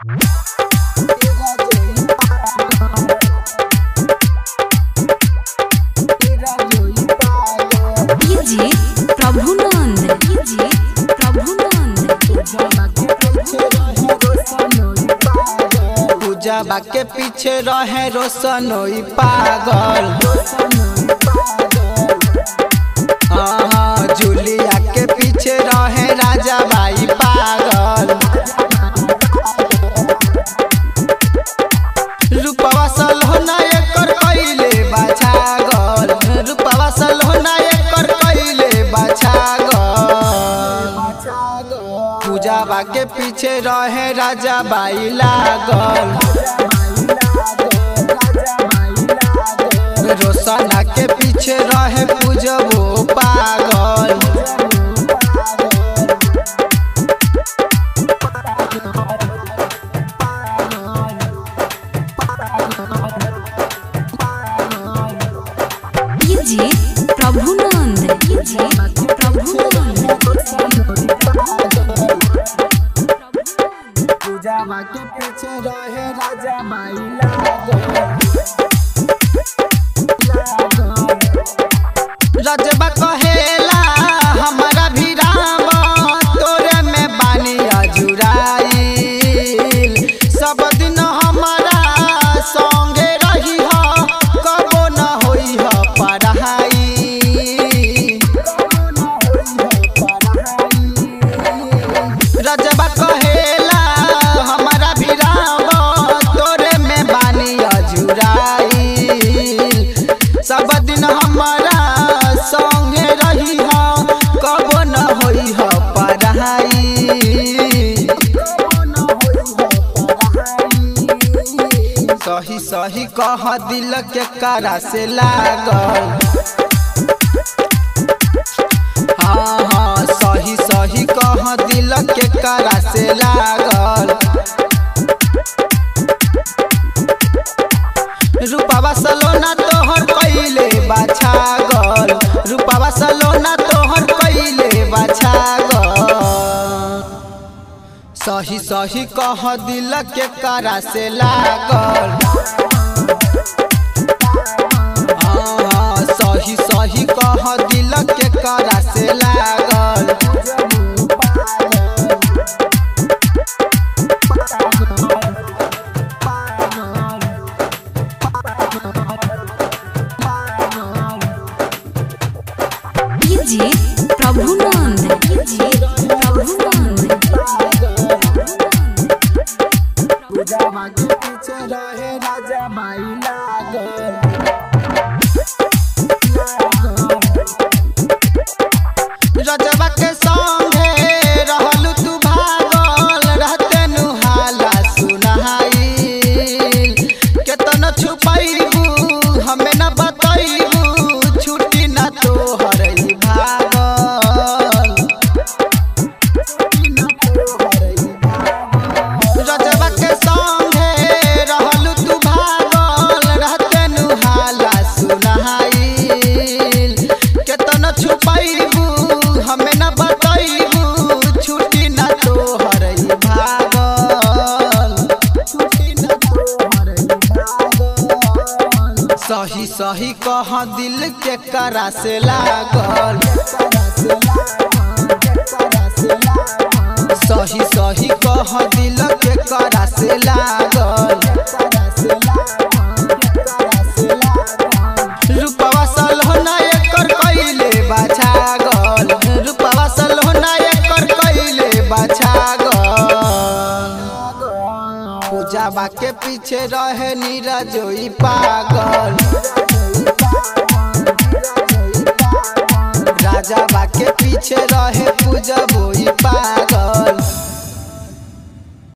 पूजा के पीछे रहे रोशनोई पागल। हाँ, जूलिया के पीछे रहे राजा भाई पागल। रूपवा सलोना एकर कइले बाछागल, रूपवा सलोना एकर कइले बाछागल। पूजा के पीछे रहे राजा भाई लागल। रोशना के पीछे रहे पूजबो पागल। प्रभुनंद पूजा के पीछे रहे राजा भाई लागल। रजबा कहेला हमारा भी राम तोरे में बानी अजुराइल। सब दिन हमारा संगे रही हो, कबो न होई हो पढ़ाई। रजबा कहेला हमारा भी राम तोरे में बानी अजुराइल। सब दिन हमारा संगे रही हो, कबो न होई हो पढ़ाई। सही सही कह दिल के करा से लागल। हाँ हाँ, सही सही कह दिल के करा से लागल। रूपवा सलोना तोहर कइले बाछागल, रूपवा सलोना तोहर कइले बाछागल। सही सही कह दिल के करा से लागल। हाँ, सही सही कह दिल के करा से लागल। प्रभुनंद पूजा के पीछे रहे राजा भाई लागल। रजबा के संगे रहलू तू भागल, रहते नुहाला सुनाइल। केतन छुपैबू हमें न बतैबू, छुट्टी न तोहर भागल। रजबा के संगे रहलू तू भागल, रहते नुहाला सुनाइल। केतन छुपैबू हमें न बतैबू, छुट्टी न तोहर भागल। सही सही कह दिल के करा से लागल। सही सही कह दिल के करा से लागल। रूपवा सलोना एकर कइले बाछागल, रूपवा सलोना एकर कइले बाछागल। पूजा के पीछे रहे नीरजोई पागल। राजा के पीछे रहे पूजबो